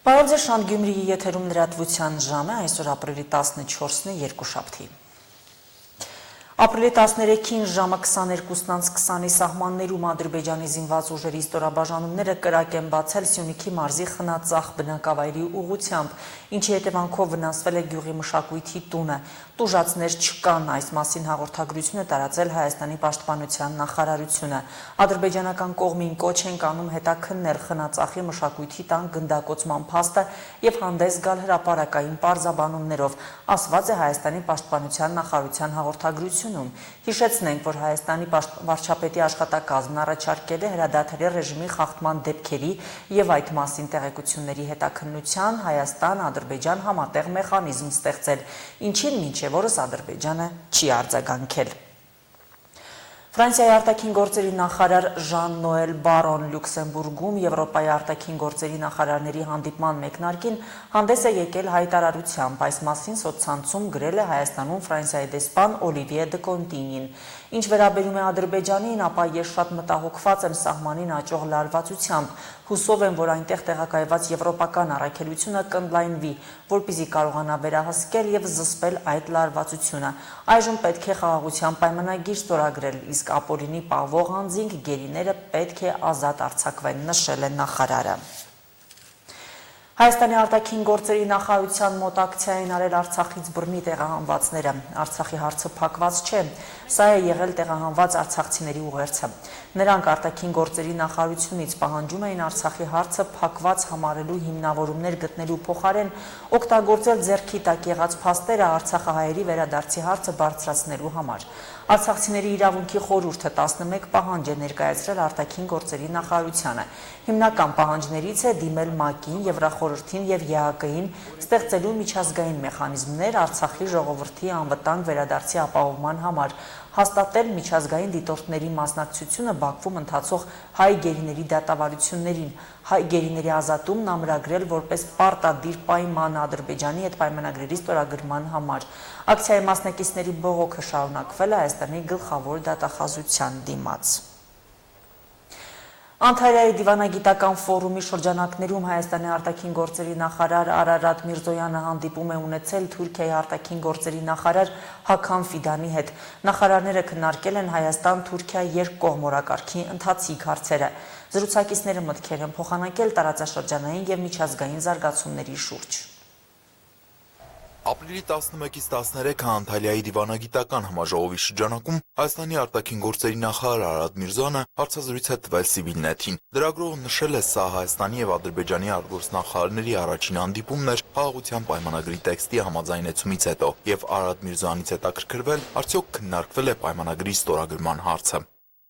Բարև ձեզ, Շանթ Գյումրիի եթերում լրատվության ժամ է, այսօր ապրիլի 14-ն է, երկուշաբթի։ Ապրիլի 13-ին ժամը 22:20-ի սահմաններում Ադրբեջանի զինված ուժերի ստորաբաժանումները կրակ են բացել Սյունիքի մարզի Խնածախ բնակավայրի ուղղությամբ, ինչի հետևանքով վնասվել է գյուղի մշակույթի տունը։ Տուժածներ չկան, այս մասին հաղորդագրություն է տարածել Հայաստանի պաշտպանության նախարարությունը։ Ադրբեջանական կողմին կոչ են անում հետաքննել Խնածախի մշակույթի տան գնդակոծման փաստը եւ հանդես գալ հրապարակային պարզաբանումներով, ասված է Հայաստանի պաշտպանության նախարարության հաղորդագրությունում։ Հիշեցնենք, որ Հայաստանի վարչապետի աշխատակազմն առաջարկել է հրադադարի ռեժիմի խախտման դեպքերի եւ այդ մասին տեղեկությունների հետաքննության Հայաստան-Ադրբեջան համատեղ մեխանիզմ ստեղծել, ինչին մինչև օրս Ադրբեջանը չի արձագանքել։ Ֆրանսիայի արտաքին գործերի նախարար Ժան-Նոել Բարոն Լյուքսեմբուրգում Եվրոպայի արտաքին գործերի նախարարների հանդիպման մեկնարկին հանդես է եկել հայտարարությամբ, այս մասին սոցցանցում գրել է Հայաստանում Ֆրանսիայի դեսպան Օլիվիե դը Կոնտինին։ Ինչ վերաբերում է Ադրբեջանին, ապա ես շատ մտահոգված եմ սահմանին աճող լարվածությամբ, հուսով եմ, որ այնտեղ տեղակայված եվրոպական առաքելությունը կընդլայնվի, որպեսզի կարողանա վերահսկել եւ զսպել այդ լարվածությունը։ Այժմ պետք է խաղաղության պայմանագիր ստորագրել, իսկ ապօրինի պահվող անձինք գերիները պետք է ազատ արձակվեն, նշել է նախարարը։ Հայաստանի արտաքին գործերի նախարարության մոտ ակցիա են արել Արցախից բռնի տեղահանվածները։ Արցախի հարցը փակված չէ, սա է եղել տեղահանված արցախցիների ուղերձը։ Նրանք արտաքին գործերի նախարարությունից պահանջում էին Արցախի հարցը փակված համարելու հիմնավորումներ գտնելու փոխարեն օգտագործել ձեռքի տակ եղած փաստերը արցախահայերի վերադարձի հարցը բարձրացնելու համար։ Արցախցիների իրավունքի խորհուրդը 11 պահանջ է ներկայացրել արտաքին գործերի նախարարությանը։ Հիմնական պահանջներից է դիմել ՄԱԿ-ին, Եվրախորհրդին եւ ԵԱԿ-ին ստեղծելու միջազգային մեխանիզմներ Արցախի ժողովրդի անվտանգ վերադարձի ապահովման համար, հաստատել միջազգային դիտորդների մասնակցությունը Բաքվում ընթացող հայ գերիների դատավարություններին, հայ գերիների ազատումն ամրագրել որպես պարտադիր պայման Ադրբեջանի հետ պայմանագրերի ստորագրման համար։ Ակցիայի մասնակիցների բողոքը շարունակվել է Հայաստանի գլխավոր դատախազության դիմաց։ Անտարիայի դիվանագիտական ֆորումի շրջանակներում Հայաստանի արտաքին գործերի նախարար Արարատ Միրզոյանը հանդիպում է ունեցել Թուրքիայի արտաքին գործերի նախարար Հական Ֆիդանի հետ։ Նախարարները քննարկել են Հայաստան-Թուրքիա երկկողմորակարգի ընթացիկ հարցերը։ Զրուցակիցները մտքեր են փոխանակել տարածաշրջանային եւ միջազգային զարգացումների շուրջ։ Ապրիլի 11-ից 13-ը Անտալիայի դիվանագիտական համաժողովի շրջանակում Հայաստանի արտաքին գործերի նախարար Արարատ Միրզոյանը հարցազրույց է տվել Civilnet-ին։ Լրագրողը նշել է, սա Հայաստանի եւ Ադրբեջանի արտգործնախարարների առաջին հանդիպումն էր խաղաղության պայմանագրի տեքստի համաձայնեցումից հետո, եւ Արարատ Միրզոյանից հետաքրքրվել, արդյոք քննարկվել է պայմանագրի ստորագրման հարցը։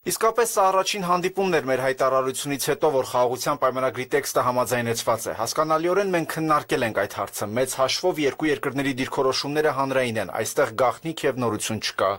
Իսկապես սա առաջին հանդիպումն էր մեր հայտարարությունից հետո, որ խաղաղության պայմանագրի տեքստը համաձայնեցված է։ Հասկանալիորեն մենք քննարկել ենք այդ հարցը։ Մեծ հաշվով երկու երկրների դիրքորոշումները հանրային են, այստեղ գաղտնիք եւ նորություն չկա։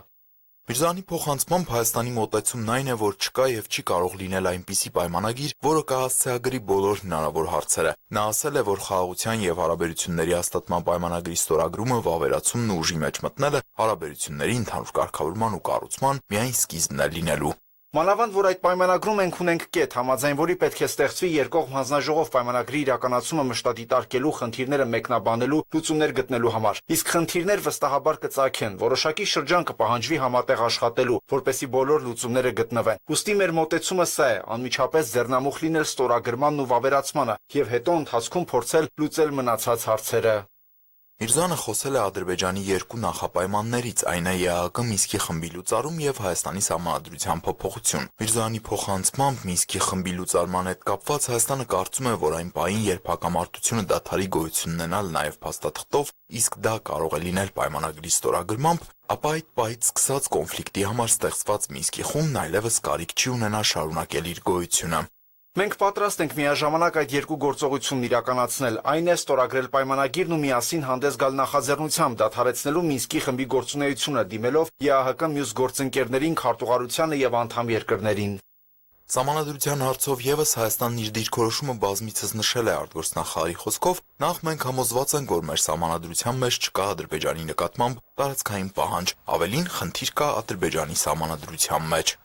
Միրզոյանի փոխանցմամբ Հայաստանի մոտեցումն այն է, որ չկա եւ չի կարող լինել այնպիսի պայմանագիր, որը կհասցեագրի բոլոր հնարավոր հարցերը։ Նա ասել է, որ խաղաղության եւ հարաբերությունների հաստատման պայմանագրի ստորագրումը, վավերացումն ու ուժի մեջ մտնելը հարաբերությունների ընդհանուր կարգավորման ու կառուցման միայն սկիզբն է լինելու։ Մանավանդ, որ այդ պայմանագրում մենք ունենք կետ, համաձայն որի պետք է ստեղծվի երկկողմ հանձնաժողով պայմանագրի իրականացումը մշտադիտարկելու, խնդիրները մեկնաբանելու, լուծումներ գտնելու համար։ Իսկ խնդիրներ վստահաբար կծագեն, որոշակի շրջան կպահանջվի համատեղ աշխատելու, որպեսզի բոլոր լուծումները գտնվեն։ Ուստի մեր մոտեցումը սա է՝ անմիջապես ձեռնամուխ լինել ստորագրմանն ու վավերացմանը եւ հետո ընթացքում փորձել լուծել մնացած հարցերը։ Միրզոյանը խոսել է Ադրբեջանի երկու նախապայմաններից, այն է ԵԱՀԿ Մինսկի խմբի լուծարում եւ Հայաստանի սահմանադրության փոփոխություն։ Միրզոյանի փոխանցմամբ Մինսկի խմբի լուծարման հետ կապված Հայաստանը կարծում է, որ այն պահին, երբ հակամարտությունը դադարի գոյություն ունենալ նաեւ փաստաթղթով, իսկ դա կարող է լինել պայմանագրի ստորագրմամբ, ապա այդ պահից սկսած կոնֆլիկտի համար ստեղծված Մինսկի խումբն այլևս կարիք չի ունենա շարունակել իր գոյությունը։ Մենք պատրաստ ենք միաժամանակ այդ երկու գործողությունն իրականացնել, այն է ստորագրել պայմանագիրն ու միասին հանդես գալ նախաձեռնությամբ դադարեցնելու Մինսկի խմբի գործունեությունը, դիմելով ԵԱՀԿ մյուս գործընկերներին, քարտուղարությանը եւ անդամ երկրներին։ Սահմանադրության հարցով եւս Հայաստանն իր դիրքորոշումը բազմիցս նշել է արտգործնախարարի խոսքով, նախ մենք համոզված ենք, որ մեր սահմանադրության մեջ չկա Ադրբեջանի նկատմամբ տարածքային պահանջ, ավելին խնդիր կա Ադրբեջանի սահմանադրության մեջ։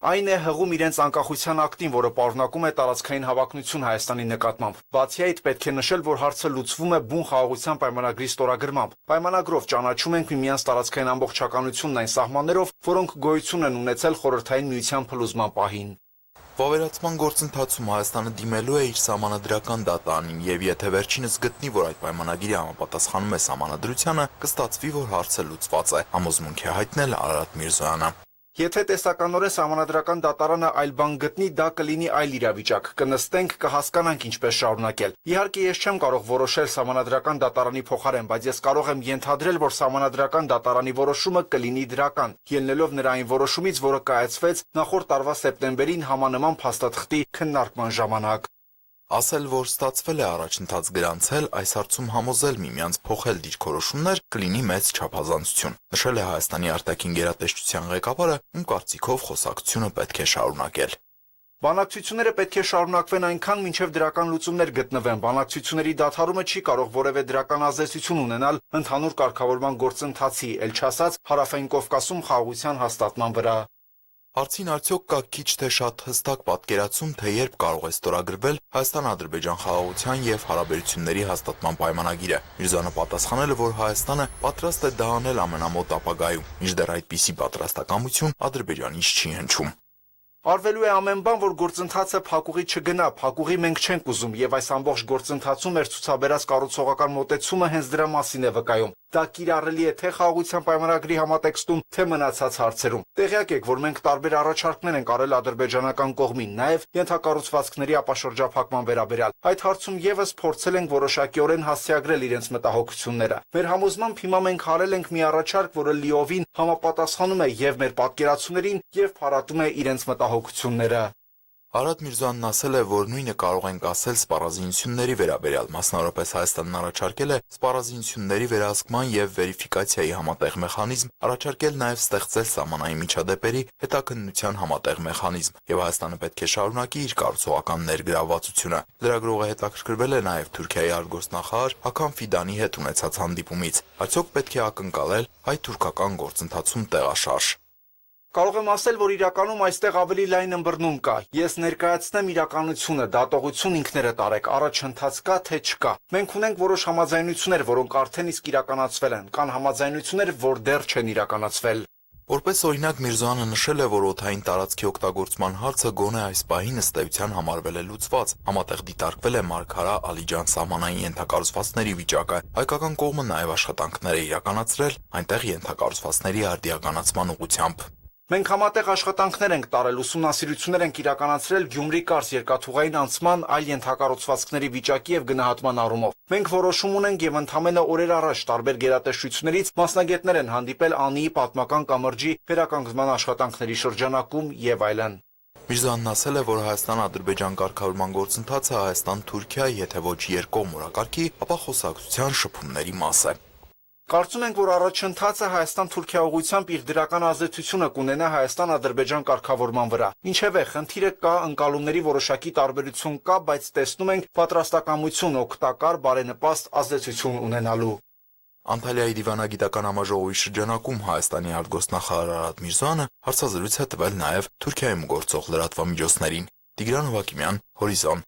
Այն է հղում իրենց անկախության ակտին, որը պարունակում է տարածքային հավակնություն Հայաստանի նկատմամբ։ Բացի այդ, պետք է նշել, որ հարցը լուծվում է բուն խաղաղության պայմանագրի ստորագրմամբ։ Պայմանագրով ճանաչում ենք միմյանց տարածքային ամբողջականությունն այն սահմաններով, որոնք գոյություն են ունեցել Խորհրդային Միության փլուզման պահին։ Վավերացման գործընթացում Հայաստանը դիմելու է իր սահմանադրական դատարանին եւ եթե վերջինս գտնի, որ այդ պայմանագիրը համապատասխանում է սահմանադրությանը, կստացվի, որ հարցը լուծված է, համոզմունք է հայտնել Արարատ Միրզոյանը։ Եթե տեսականորեն սահմանադրական դատարանը այլ բան գտնի, դա կլինի այլ իրավիճակ, կնստենք, կհասկանանք ինչպես շարունակել։ Իհարկե ես չեմ կարող որոշել սահմանադրական դատարանի փոխարեն, բայց ես կարող եմ ենթադրել, որ սահմանադրական դատարանի որոշումը կլինի դրական, ելնելով նրա այն որոշումից, որը կայացվեց նախորդ տարվա սեպտեմբերին համանման փաստաթղթի քննարկման ժամանակ։ Ասել, որ ստացվել է առաջընթաց գրանցել, այս հարցում համոզել միմյանց փոխել դիրքորոշումներ կլինի մեծ չափազանցություն, նշել է Հայաստանի արտաքին գերատեսչության ղեկավարը, ում կարծիքով խոսակցությունը պետք է շարունակել։ Բանակցությունները պետք է շարունակվեն այնքան, մինչև դրական լուծումներ գտնվեն։ Բանակցությունների դադարումը չի կարող որևէ դրական ազդեցություն ունենալ ընդհանուր կարգավորման գործընթացի, ել չասած Հարավային Կովկասում խաղաղության հաստատման վրա։ Հարցին արդյոք կա քիչ թե շատ հստակ պատկերացում, թե երբ կարող է ստորագրվել Հայաստան-Ադրբեջան խաղաղության եւ հարաբերությունների հաստատման պայմանագիրը։ Միրզոյանը պատասխանել է, որ Հայաստանը պատրաստ է դա անել ամենամոտ ապագայում, մինչդեռ այդպիսի պատրաստակամություն Ադրբեջանից չի հնչում։ Արվելու է ամեն բան, որ գործընթացը փակուղի չգնա, փակուղի մենք չենք ուզում եւ այս ամբողջ գործընթացում մեր ցուցաբերած կառուցողական մոտեցումը հենց դրա մասին է վկայում։ Դա կիրառելի է թե խաղաղության պայմանագրի համատեքստում, թե մնացած հարցերում։ Տեղյակ եք, որ մենք տարբեր առաջարկներ ենք արել ադրբեջանական կողմին, նաեւ ենթակառուցվածքների ապաշրջափակման վերաբերյալ։ Այդ հարցում եւս փորձել ենք որոշակիորեն հասցեագրել իրենց մտահոգությունները։ Մեր համոզմամբ հիմա մենք հարել ենք մի առաջարկ, որը լիովին համապատասխանում է եւ մեր պատկերացումներին եւ փարատում է իրենց մտահոգությունները։ Արարատ Միրզոյանն ասել է, որ նույնը կարող ենք ասել սպառազինությունների վերաբերյալ, մասնավորապես Հայաստանն առաջարկել է սպառազինությունների վերահսկման եւ վերիֆիկացիայի համատեղ մեխանիզմ, առաջարկել նաեւ ստեղծել սահմանային միջադեպերի հետաքննության համատեղ մեխանիզմ, եւ Հայաստանը պետք է շարունակի իր կառուցողական ներգրավվածությունը։ Լրագրողը հետաքրքրվել է նաեւ Թուրքիայի արտգործնախարար Հական Ֆիդանի հետ ունեցած հանդիպումից։ Արդյոք պետք է ակնկալել հայ-թուրքական գործընթացում տեղաշարժ։ Կարող եմ ասել, որ իրականում այստեղ ավելի լայն ըմբռնում կա։ Ես ներկայացնեմ իրականությունը, դատողություն ինքներդ արեք, առաջընթաց կա թե չկա։ Մենք ունենք որոշ համաձայնություններ, որոնք արդեն իսկ իրականացվել են, կան համաձայնություններ, որ դեռ չեն իրականացվել։ Որպես օրինակ Միրզոյանը նշել է, որ օդային տարածքի օգտագործման հարցը գոնե այս պահին ըստ էության համարվել է լուծված, համատեղ դիտարկվել է Մարգարա-Ալիջան սահմանային ենթակառուցվածքների վիճակը։ Հայկական կողմը նաև աշխատանքներ է իրականացրել այնտեղ ենթակառուցվածքների արդիականացման ուղղությամբ։ Մենք համատեղ աշխատանքներ ենք տարել, ուսումնասիրություններ ենք իրականացրել Գյումրի-Կարս երկաթուղային անցման այլ ենթակառուցվածքների վիճակի եւ գնահատման առումով։ Մենք որոշում ունենք եւ ընդամենը օրեր առաջ տարբեր գերատեսչություններից մասնագետներ են հանդիպել Անիի պատմական կամրջի վերականգնման աշխատանքների շրջանակում եւ այլն։ Միրզոյանն ասել է, որ Հայաստան-Ադրբեջան կարգավորման գործընթացը Հայաստան-Թուրքիա, եթե ոչ երկկողմ օրակարգի, ապա խոսակցության շփումների մաս է։ Կարծում ենք, որ առաջընթացը Հայաստան-Թուրքիա ուղղությամբ իր դրական ազդեցությունը կունենա Հայաստան-Ադրբեջան կարգավորման վրա։ Ինչևէ, խնդիրը կա, ընկալումների որոշակի տարբերություն կա, բայց տեսնում ենք պատրաստակամություն օգտակար, բարենպաստ ազդեցություն ունենալու։ Անտալիայի դիվանագիտական համաժողովի շրջանակում Հայաստանի արտգործնախարար Արարատ Միրզոյանը հարցազրույց է տվել նաև Թուրքիայում գործող լրատվամիջոցներին։ Տիգրան Հովակիմյան, Հորիզոն։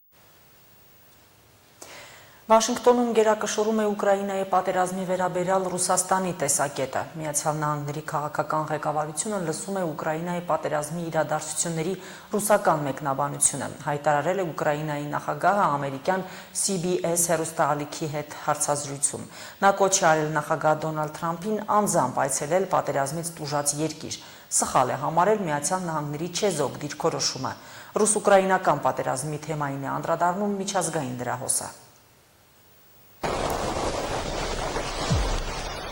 Վաշինգտոնում գերակշռում է Ուկրաինայի պատերազմի վերաբերյալ Ռուսաստանի տեսակետը։ Միացյալ Նահանգների քաղաքական ղեկավարությունը լսում է Ուկրաինայի պատերազմի իրադարձությունների ռուսական մեկնաբանությունը։ Հայտարարել է Ուկրաինայի նախագահը ամերիկյան CBS հեռուստաալիքի հետ հարցազրույցում։ Նա կոչ է արել նախագահ Դոնալդ Թրամփին անձամբ այցելել պատերազմից տուժած երկիր։ Սխալ է համարել Միացյալ Նահանգների չեզոք դիրքորոշումը։ Ռուս-ուկրաինական պատերազմի թեմային է անդրադառնում միջազգային դրահոսը։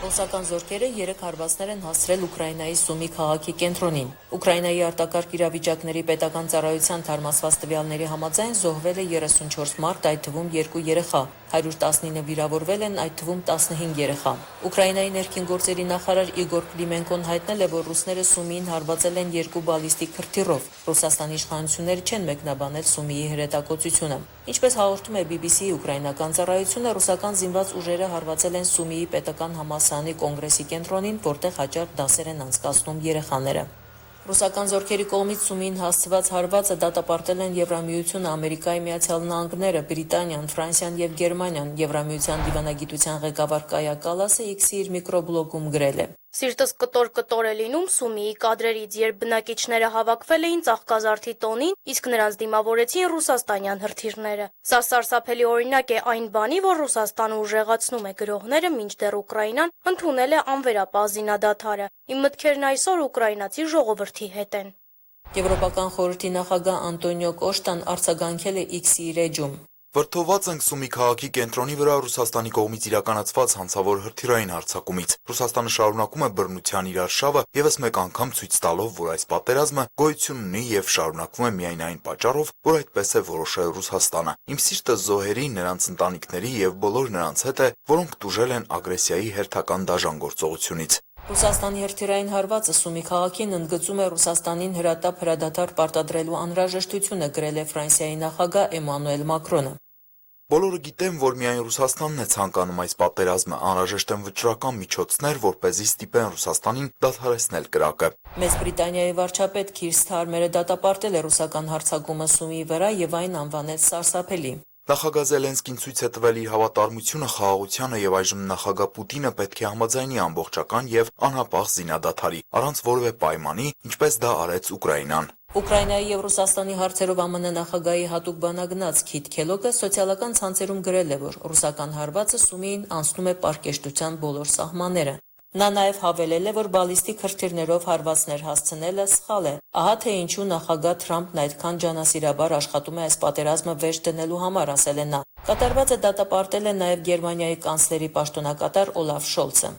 Ռուսական զորքերը 3 հարվածներ են հասցրել Ուկրաինայի Սումի քաղաքի կենտրոնին։ Ուկրաինայի արտակարգ իրավիճակների պետական ծառայության թարմացված տվյալների համաձայն զոհվել է 34 մարդ, այդ թվում 2 երեխա, 119 վիրավորվել են, այդ թվում 15 երեխա։ Ուկրաինայի ներքին գործերի նախարար Իգոր Կլիմենկոն հայտնել է, որ ռուսները Սումիին հարվածել են 2 բալիստիկ հրթիռով։ Ռուսաստանի իշխանությունները չեն մեկնաբանել Սումիի հրետակոծությունը։ Ինչպես հաղորդում է BBC, ուկրաինական ծառայությունը ռուսական զինված ուժերը հարվածել են Սումիի պետական համալսարանի կոնգրեսի կենտրոնին, որտեղ հաճախ դասեր են անցկացնում երեխաները։ Ռուսական զորքերի կողմից Սումին հասցված հարվածը դատապարտել են Եվրամիությունը, Ամերիկայի Միացյալ Նահանգները, Բրիտանիան, Ֆրանսիան եւ Գերմանիան։ Եվրամիության դիվանագիտության ղեկավար Կայա Կալասը X-ի իր միկրոբլոգում գրել է. Սիրտս կտոր է լինում Սումիի կադրերից, երբ բնակիչները հավաքվել էին Ծաղկազարդի տոնին, իսկ նրանց դիմավորեցին ռուսաստանյան հրթիռները։ Սա սարսափելի օրինակ է այն բանի, որ Ռուսաստանը ուժեղացնում է գրողները, մինչդեռ Ուկրաինան ընդունել է անվերապահ զինադադարը։ Իմ մտքերն այսօր ուկրաինացի ժողովրդի հետ են։ Եվրոպական խորհրդի նախագահ Անտոնիո Կոշտան արձագանքել է X-ի իր էջում. Վրդովված ենք Սումի քաղաքի կենտրոնի վրա Ռուսաստանի կողմից իրականացված հանցավոր հրթիռային հարձակումից։ Ռուսաստանը շարունակում է բռնության իր արշավը եւս մեկ անգամ ցույց տալով, որ այս պատերազմը գոյություն ունի եւ շարունակվում է միայն այն պատճառով, որ այդպես է որոշել Ռուսաստանը։ Իմ սիրտը զոհերի, նրանց ընտանիքների եւ բոլոր նրանց հետ է, որոնք տուժել են ագրեսիայի հերթական դաժան գործողությունից։ Ռուսաստանի հրթիռային հարվածը Սումի քաղաքին ընդգծում է Ռուսաստանին հրատապ հրադադար պարտադրելու անհրաժեշտությունը, գրել է Ֆրանսիայի նախագահ Էմանուել Մակրոնը։ Բոլորը գիտեն, որ միայն Ռուսաստանն է ցանկանում այս պատերազմը, անհրաժեշտ են վճռական միջոցներ, որպեսզի ստիպեն Ռուսաստանին դադարեցնել կրակը։ Մեծ Բրիտանիայի վարչապետ Քիր Սթարմերը դատապարտել է ռուսական հարձակումը Սումիի վրա եւ այն անվանել սարսափելի։ Նախագահ Զելենսկին ցույց է տվել իր հավատարմությունը խաղաղությանը եւ այժմ նախագահ Պուտինը պետք է համաձայնի ամբողջական եւ անհապաղ զինադադարի, առանց որևէ պայմանի, ինչպես դա արեց Ուկրաինան։ Ուկրաինայի եւ Ռուսաստանի հարցերով ԱՄՆ նախագահի հատուկ բանագնաց Քիթ Քելոգը սոցիալական ցանցերում գրել է, որ ռուսական հարվածը Սումիին անցնում է պարկեշտության բոլոր սահմանները։ Նա նաև հավելել է, որ բալիստիկ հրթիռներով հարվածներ հասցնելը սխալ է։ Ահա թե ինչու նախագահ Թրամփն այդքան ջանասիրաբար աշխատում է այս պատերազմը վերջ դնելու համար, ասել է նա։ Կատարվածը դատապարտել է նաև Գերմանիայի կանցլերի պաշտոնակատար Օլաֆ Շոլցը։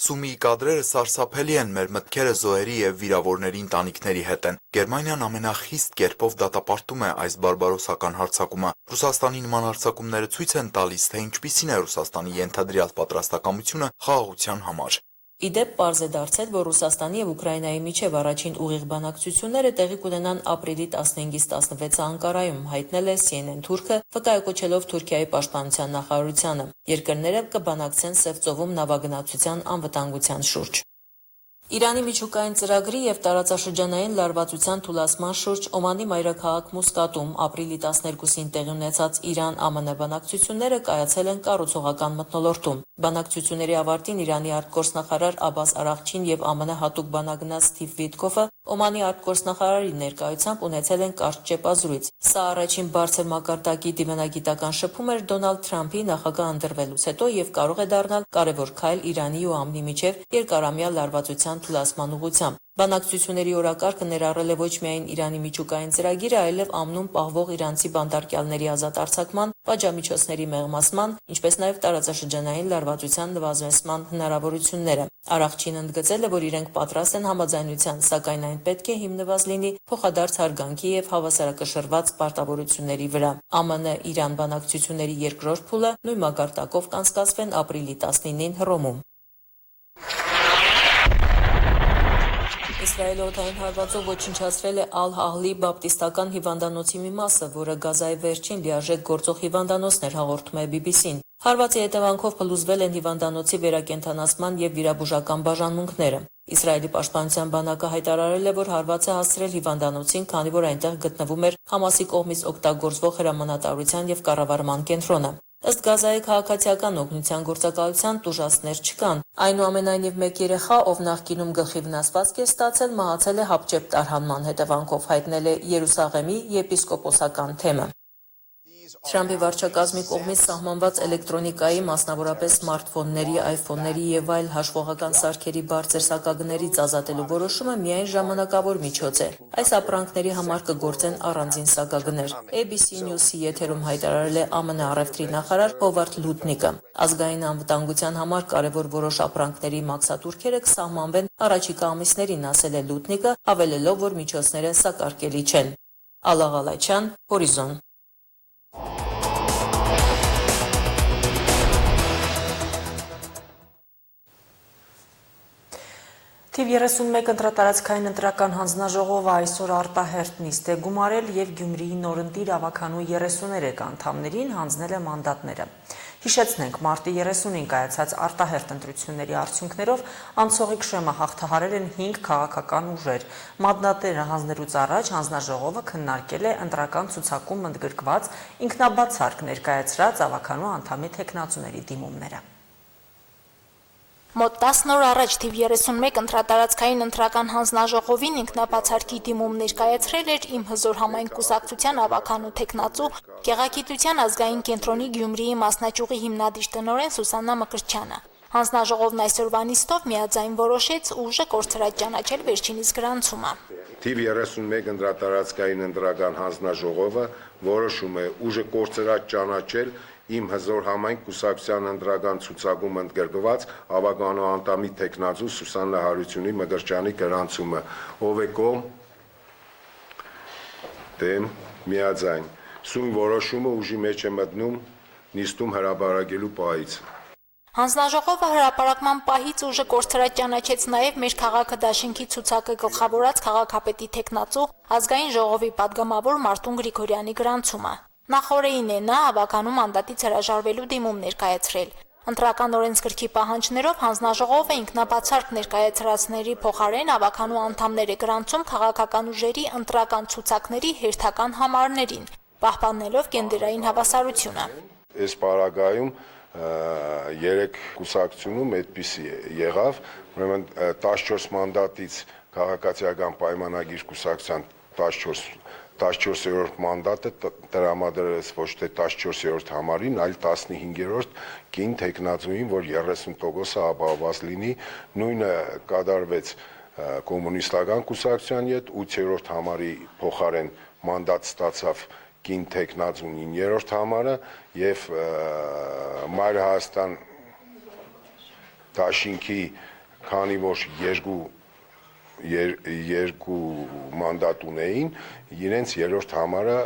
Սումիի կադրերը սարսափելի են, մեր մտքերը զոհերի եւ վիրավորների ընտանիքների հետ են։ Գերմանիան ամենախիստ կերպով դատապարտում է այս բարբարոսական հարձակումը։ Ռուսաստանի նման հարձակումները ցույց են տալիս, թե ինչպիսին է Ռուսաստանի ենթադրյալ պատրաստակամությունը խաղաղության համար։ Իդեպ պարզ է դարձել, որ Ռուսաստանի եւ Ուկրաինայի միջև առաջին ուղիղ բանակցությունները տեղի կունենան ապրիլի 15-ից 16-ը Անկարայում, հայտնել է CNN թուրքը, վկայակոչելով Թուրքիայի պաշտպանության նախարարությանը։ Երկրները կբանակցեն Սևծովում նավագնացության անվտանգության շուրջ։ Իրանի միջուկային ծրագրի եւ տարածաշրջանային լարվածության թուլացման շուրջ Օմանի մայրաքաղաք Մուսկատում ապրիլի 12-ին տեղի ունեցած Իրան-ԱՄՆ բանակցությունները կայացել են կառուցողական մթնոլորտում։ Բանակցությունների ավարտին Իրանի արտգործնախարար Աբբաս Արաղչին եւ ԱՄՆ հատուկ բանագնաց Սթիվ Վիտկոֆը Օմանի արտգործնախարարի ներկայությամբ ունեցել են կարճ ճեպազրույց։ Սա առաջին բարձր մակարդակի դիվանագիտական շփում էր Դոնալդ Թրամփի նախագահ ընտրվելուց հետո եւ կարող է դառնալ կարևոր քայլ Իրանի ու ԱՄՆ-ի միջև երկարամյա լարվածության թուլացման ուղղությամբ։ Բանակցությունների օրակարգը ներառել է ոչ միայն Իրանի միջուկային ծրագիրը, այլև ԱՄՆ-ում պահվող իրանցի բանտարկյալների ազատ արձակման, պատժամիջոցների մեղմացման, ինչպես նաև տարածաշրջանային լարվածության նվազեցման հնարավորությունները։ Արաղչին ընդգծել է, որ իրենք պատրաստ են համաձայնության, սակայն այն պետք է հիմնված լինի փոխադարձ հարգանքի եւ հավասարակշռված պարտավորությունների վրա։ ԱՄՆ-Իրան բանակցությունների երկրորդ փուլը նույն մակարդակով կանցկացվեն ապրիլի 19-ին Հռոմում։ Իսրայելը օդային հարվածով ոչնչացրել է Ալ-Ահլի բապտիստական հիվանդանոցի մի մասը, որը Գազայի վերջին լիարժեք գործող հիվանդանոցն էր, հաղորդում է BBC-ն։ Հարվածի հետևանքով փլուզվել են հիվանդանոցի վերակենդանացման եւ վիրաբուժական բաժանմունքները։ Իսրայելի պաշտպանության բանակը հայտարարել է, որ հարվածը հասցրել հիվանդանոցին, քանի որ այնտեղ գտնվում էր Համասի կողմից օգտագործվող հրամանատարության եւ կառավարման կենտրոնը։ Ըստ Գազայի քաղաքացիական օգնության գործակալության տուժածներ չկան։ Այնուամենայնիվ մեկ երեխա, ով նախկինում գլխի վնասվածք է ստացել, մահացել է հապճեպ տարհանման հետևանքով, հայտնել է Երուսաղեմի եպիսկոպոսական թեմը։ Թրամփի վարչակազմի կողմից սահմանված էլեկտրոնիկայի, մասնավորապես սմարթֆոնների, այֆոնների եւ այլ հաշվողական սարքերի բարձր սակագներից ազատելու որոշումը միայն ժամանակավոր միջոց է։ Այս ապրանքների համար կգործեն առանձին սակագներ։ ABC News-ի եթերում հայտարարել է ԱՄՆ առևտրի նախարար Հովարդ Լուտնիկը։ Ազգային անվտանգության համար կարևոր որոշ ապրանքների մաքսատուրքերը կսահմանվեն առաջիկա ամիսներին, ասել է Լուտնիկը, հավելելով, որ միջոցները սակարկելի չեն։ Ալաղալաչյան, Հորիզոն։ Թիվ 31 ընտրատարածքային ընտրական հանձնաժողովը այսօր արտահերթ նիստ է գումարել եւ Գյումրիի նորընտիր ավականու 33 անդամներին հանձնել է մանդատները։ Հիշեցնենք, մարտի 30-ին կայացած արտահերթ ընտրությունների արդյունքներով անցողիկ շեմը հաղթահարել են 5 քաղաքական ուժեր։ Մանդատները հանձնելուց առաջ հանձնաժողովը քննարկել է ընտրական ցուցակում ընդգրկված ինքնաբացարկ ներկայացրած ավականու անդամի թեկնածուների դիմումները։ Մոտ 10 օր առաջ թիվ 31 ընտրատարածքային ընտրական հանձնաժողովին ինքնաբացարկի դիմում ներկայացրել էր Իմ հզոր համայն կուսակցության ավականու թեկնածու Գեղագիտության ազգային կենտրոնի Գյումրիի մասնաճյուղի հիմնադիր տնօրեն Սուսաննա Մկրտչյանը։ Հանձնաժողովն այսօրվա նիստով միաձայն որոշեց ուժը կորցրած ճանաչել վերջինիս գրանցումը։ Թիվ 31 ընտրատարածքային ընտրական հանձնաժողովը որոշում է ուժը կորցրած ճանաչել Իմ հզոր համայն կուսակցության ընտրական ցուցակում ընդգրկված ավականու անդամի թեկնածու Սուսաննա Հարությունի Մկրտչյանի գրանցումը, ով է կողմ, դեմ, միաձայն։ Սույն որոշումը ուժի մեջ է մտնում նիստում հրապարակելու պահից։ Հանձնաժողովը հրապարակման պահից ուժը կորցրած ճանաչեց նաև մեր քաղաքը դաշինքի ցուցակը գլխավորած քաղաքապետի թեկնածու ազգային ժողովի падգամավոր Մարտուն Գրիգորյանի գրանցումը։ Նախորդին է նա ավականու մանդատից հրաժարվելու դիմում ներկայացրել։ Ընտրական օրենսգրքի պահանջներով հանձնաժողովը ինքնաբացարկ ներկայացրածների փոխարեն ավականու անդամներ է գրանցում քաղաքական ուժերի ընտրական ցուցակների հերթական համարներին, պահպանելով գենդերային հավասարությունը։ Այս պարագայում 3 կուսակցությունում այդպիսի եղավ, ուրեմն 14 մանդատից քաղաքացիական պայմանագիր կուսակցության 14-րդ մանդատը տրամադրեց ոչ թե 14-րդ համարին, այլ 15-րդ կին թեկնածուին, որ 30%-ը ապահովված լինի, նույնը կատարվեց կոմունիստական կուսակցության հետ, 8-րդ համարի փոխարեն մանդատ ստացավ կին թեկնածուն 9-րդ համարը եւ Մայր Հայաստան դաշինքի քանի որ երկու մանդատ ունեին, իրենց 3-րդ համարը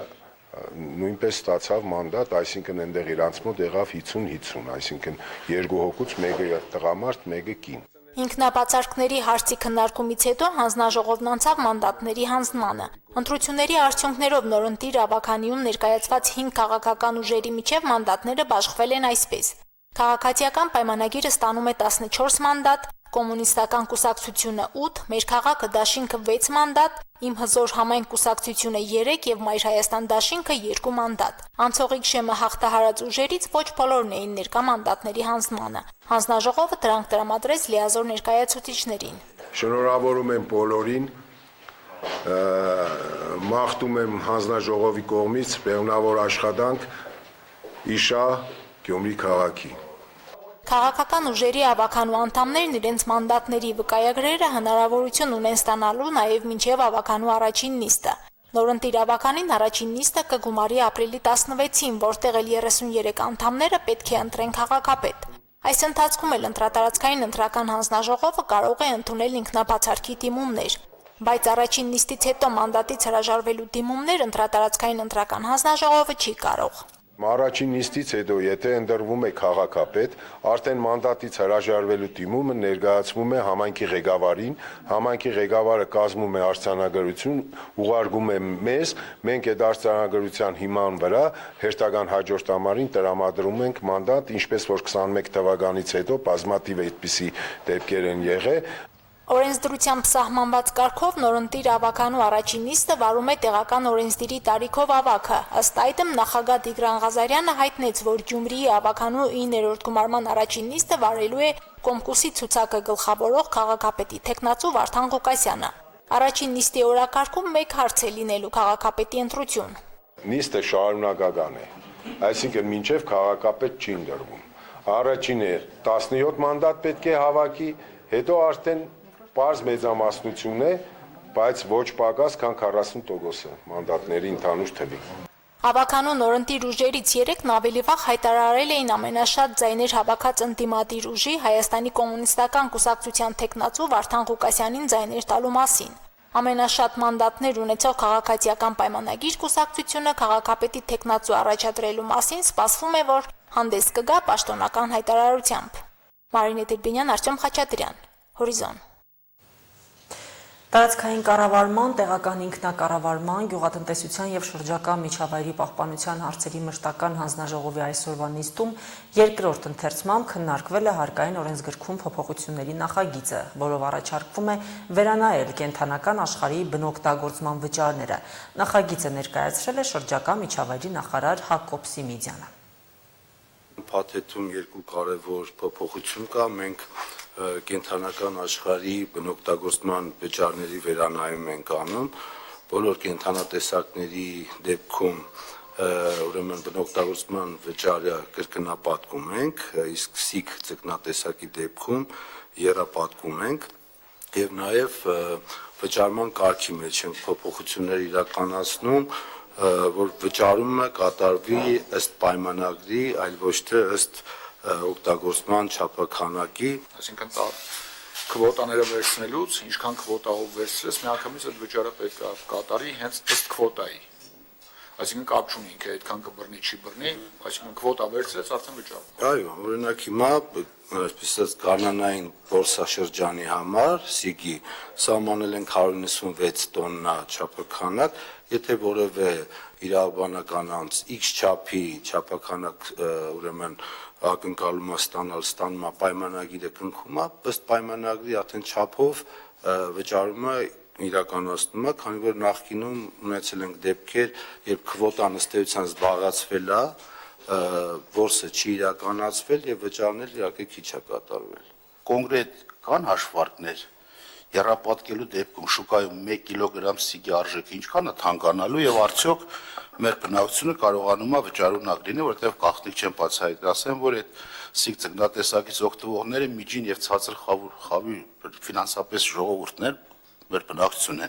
նույնպես ստացավ մանդատ, այսինքն այնտեղ իրանց մոտ եղավ 50-50, այսինքն երկու հոգուց մեկը տղամարդ, մեկը կին։ Ինքնաբացարկների հարցի քննարկումից հետո հանձնաժողովն անցավ մանդատների հանձնմանը։ Ընտրությունների արդյունքներով նորընտիր ավականիում ներկայացված 5 քաղաքական ուժերի միջև մանդատները բաշխվել են այսպես։ Քաղաքացիական պայմանագիրը ստանում է 14 մանդատ, կոմունիստական կուսակցությունը 8, մեր քաղաքը դաշինքը 6 մանդատ, Իմ հզոր համայն կուսակցությունը 3 եւ Մայր Հայաստան դաշինքը 2 մանդատ։ Անցողիկ շեմը հաղթահարած ուժերից ոչ բոլորն էին ներկա մանդատների հանձնմանը։ Հանձնաժողովը դրանք տրամադրեց լիազոր ներկայացուցիչներին։ Շնորհավորում եմ բոլորին, մաղթում եմ հանձնաժողովի կողմից բեղմնավոր աշխատանք իշա Գյումրի քաղաքի։ Քաղաքական ուժերի ավականու անդամներն իրենց մանդատների վկայագրերը հնարավորություն ունեն ստանալու նաև մինչև ավականու առաջին նիստը։ Նորընտիր ավականին առաջին նիստը կգումարի ապրիլի 16-ին, որտեղ էլ 33 անդամները պետք է ընտրեն քաղաքապետ։ Այս ընթացքում էլ ընտրատարածքային ընտրական հանձնաժողովը կարող է ընդունել ինքնաբացարկի դիմումներ, բայց առաջին նիստից հետո մանդատից հրաժարվելու դիմումներ ընտրատարածքային ընտրական հանձնաժողովը չի կարող։ Առաջին նիստից հետո, եթե ընտրվում է քաղաքապետ, արդեն մանդատից հրաժարվելու դիմումը ներկայացվում է համայնքի ղեկավարին, համայնքի ղեկավարը կազմում է արձանագրություն, ուղարկում է մեզ, մենք այդ արձանագրության հիման վրա հերթական հաջորդ ամառին տրամադրում ենք մանդատ, ինչպես որ 21 թվականից հետո բազմաթիվ այդպիսի դեպքեր են եղել։ Օրենսդրությամբ սահմանված կարգով նորընտիր ավականու առաջին նիստը վարում է տեղական օրենսդիրի տարիքով ավակը։ Ըստ այդմ նախագահ Տիգրան Ղազարյանը հայտնեց, որ Գյումրիի ավականու 9-րդ գումարման առաջին նիստը վարելու է Կոմկուսի ցուցակը գլխավորող քաղաքապետի թեկնածու Վարդան Ղուկասյանը։ Առաջին նիստի օրակարգում մեկ հարց է լինելու քաղաքապետի ընտրություն։ Նիստը շարունակական է, այսինքն մինչև քաղաքապետ չի ընտրվում։ Առաջինը 17 մանդատ պետք է հավաքի, հետո արդեն պարզ մեծամասնություն է, բայց ոչ պակաս, քան 40%-ը մանդատների ընդհանուր թվի։ Ավականու նորընտիր ուժերից 3-ն ավելի վաղ հայտարարել էին ամենաշատ ձայներ հավաքած ընդդիմադիր ուժի Հայաստանի կոմունիստական կուսակցության թեկնածու Վարդան Ղուկասյանին ձայներ տալու մասին։ Ամենաշատ մանդատներ ունեցող քաղաքացիական պայմանագիր կուսակցությունը քաղաքապետի թեկնածու առաջադրելու մասին սպասվում է, որ հանդես կգա պաշտոնական հայտարարությամբ։ Մարինե Տերբինյան, Արտյոմ Խաչատրյան, Հորիզոն։ Տարածքային կառավարման, տեղական ինքնակառավարման, գյուղատնտեսության եւ շրջակա միջավայրի պահպանության հարցերի մշտական հանձնաժողովի այսօրվա նիստում երկրորդ ընթերցմամբ քննարկվել է հարկային օրենսգրքում փոփոխությունների նախագիծը, որով առաջարկվում է վերանայել կենդանական աշխարհի բնօգտագործման վճարները։ Նախագիծը ներկայացրել է շրջակա միջավայրի նախարար Հակոբ Սիմիդյանը։ Փաթեթում երկու կարևոր փոփոխություն կա, մենք կենդանական աշխարհի բնօգտագործման վճարների վերանայում ենք անում, բոլոր կենդանատեսակների դեպքում ուրեմն բնօգտագործման վճարը կրկնապատկում ենք, իսկ սիկ ձկնատեսակի դեպքում եռապատկում ենք եւ նաեւ վճարման կարգի մեջ ենք փոփոխություններ իրականացնում, որ վճարումը կատարվի ըստ պայմանագրի, այլ ոչ թե ըստ օգտագործման չափաքանակի, այսինքն քվոտաները վերցնելուց, ինչքան քվոտայով վերցրես, միանգամից այդ վճարը պետք է կատարի հենց ըստ քվոտայի։ Այսինքն կապ չունի ինքը այդքան կբռնի, չի բռնի, այսինքն քվոտա վերցրեց, արդեն վճարում։ Այո, օրինակ հիմա այսպես ասած գարնանային բորսաշրջանի համար սիգի սահմանել ենք 196 տոննա չափաքանակ, եթե որևէ իրավաբանական անձ X չափի չափաքանակ ուրեմն ակնկալում է ստանում է պայմանագիրը կնքում է, ըստ պայմանագրի արդեն չափով վճարումը իրականացնում է, քանի որ նախկինում ունեցել ենք դեպքեր, երբ քվոտան ըստ էության զբաղացվել է, որսը չի իրականացվել եւ վճարնել իհարկե քիչ է կատարվել։ Կոնկրետ կան հաշվարկներ եռապատկելու դեպքում շուկայում 1 կիլոգրամ սիգի արժեքը ինչքան է թանկանալու եւ արդյոք մեր բնակչությունը կարողանում է վճարունակ լինի, որտեղ գաղտնիք չեն բացահայտել, ասեմ, որ այդ սիգ ձկնատեսակից օգտվողները միջին եւ ցածր խավի ֆինանսապես ժողովուրդներ մեր բնակչությունն է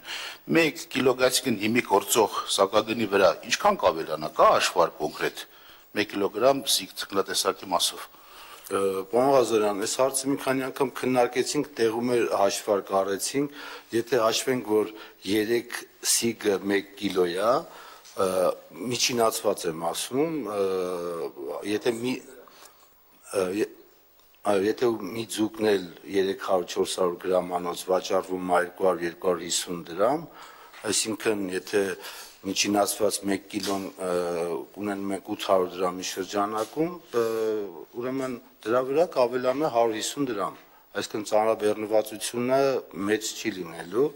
1 կիլոգրամ հիմի գործող սակագնի վրա ինչքան կավելանա, կա հաշվարկ կոնկրետ 1 կիլոգրամ սիգ ձկնատեսակի մասով։ Պարոն Ղազարյան, այս հարցը մի քանի անգամ քննարկեցինք, տեղում էր հաշվարկ արեցինք, եթե հաշվենք, որ 3 սիգը 1 կիլո է, միջինացված եմ ասում, եթե մի ձուկն էլ 300-400 գրամանոց վաճառվում է 200-250 դրամ, այսինքն եթե միջինացված 1 կիլոն ունենում ենք 800 դրամի շրջանակում, ուրեմն դրա վրա կավելանա 150 դրամ, այսինքն ծանրաբեռնվածությունը մեծ չի լինելու,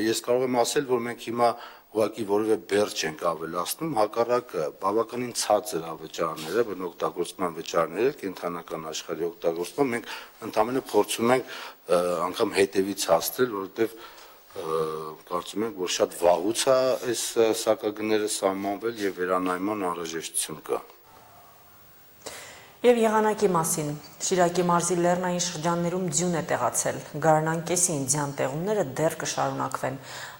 ես կարող եմ ասել, որ մենք հիմա ուղղակի որևէ բեռ չենք ավելացնում, հակառակը բավականին ցածր է վճարները, բնօգտագործման վճարները, կենդանական աշխարհի օգտագործման, մենք ընդհանրապես փորձում ենք անգամ հետևից հասնել, որովհետև կարծում ենք, որ շատ վաղուց է այս սակագները սահմանվել եւ վերանայման անհրաժեշտություն կա։ Եվ եղանակի մասին, Շիրակի մարզի լեռնային շրջաններում ձյուն է տեղացել, գարնան կեսին ձյան տեղումները դեռ կշարունակվեն։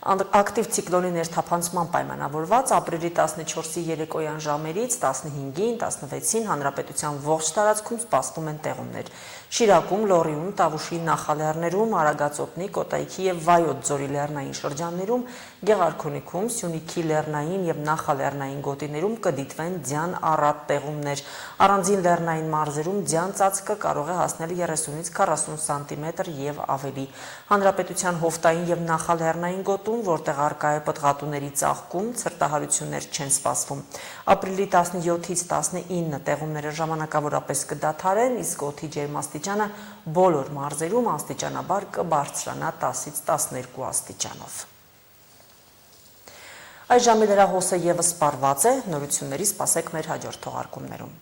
Ակտիվ ցիկլոնի ներթափանցման պայմանավորված ապրիլի 14-ի երեկոյան ժամերից 15-ին, 16-ին հանրապետության ողջ տարածքում սպասվում են տեղումներ։ Շիրակում, Լոռիում, Տավուշի նախալեռներում, Արագածոտնի, Կոտայքի եւ Վայոց ձորի լեռնային շրջաններում, Գեղարքունիքում, Սյունիքի լեռնային եւ նախալեռնային գոտիներում կդիտվեն ձյան առատ տեղումներ։ Առանձին լեռնային մարզերում ձյան ծածկը կարող է հասնել 30-ից 40 սանտիմետր եւ ավելի։ Հանրապետության հովտային եւ նախալեռնային գոտում, որտեղ առկա է պտղատուների ծաղկում, ցրտահարություններ չեն սպասվում։ Ապրիլի 17-ից 19 տեղումները ժամանակավորապես կդադարեն, իսկ օդի ջերմաստիճանը բոլոր մարզերում աստիճանաբար կբարձրանա 10-ից 12 աստիճանով։ Այս ժամի լրահոսը եւս սպառված է, նորությունների սպասեք մեր հաջորդ թողարկումներում։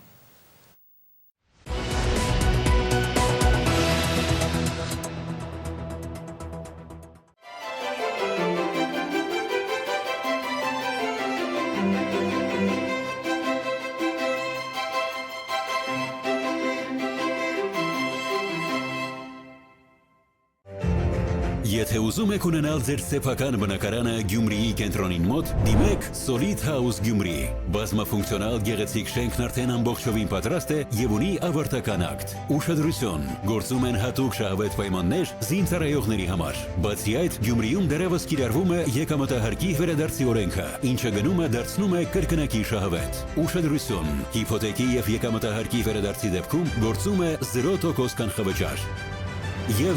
Եթե ուզում եք ունենալ ձեր սեփական բնակարանը Գյումրիի կենտրոնին մոտ, դիմեք Solid House Գյումրի։ Բազմաֆունկցիոնալ գեղեցիկ շենքն արդեն ամբողջովին պատրաստ է եւ ունի ավարտական ակտ։ Ուշադրություն, գործում են հատուկ շահավետ պայմաններ զինծառայողների համար։ Բացի այդ, Գյումրիում դեռևս կիրառվում է եկամտահարկի վերադարձի օրենքը, ինչը գնում է դարձնում է կրկնակի շահավետ։ Ուշադրություն, հիփոթեքի եւ եկամտահարկի վերադարձի դեպքում գործում է 0% կանխավճար։ Եվ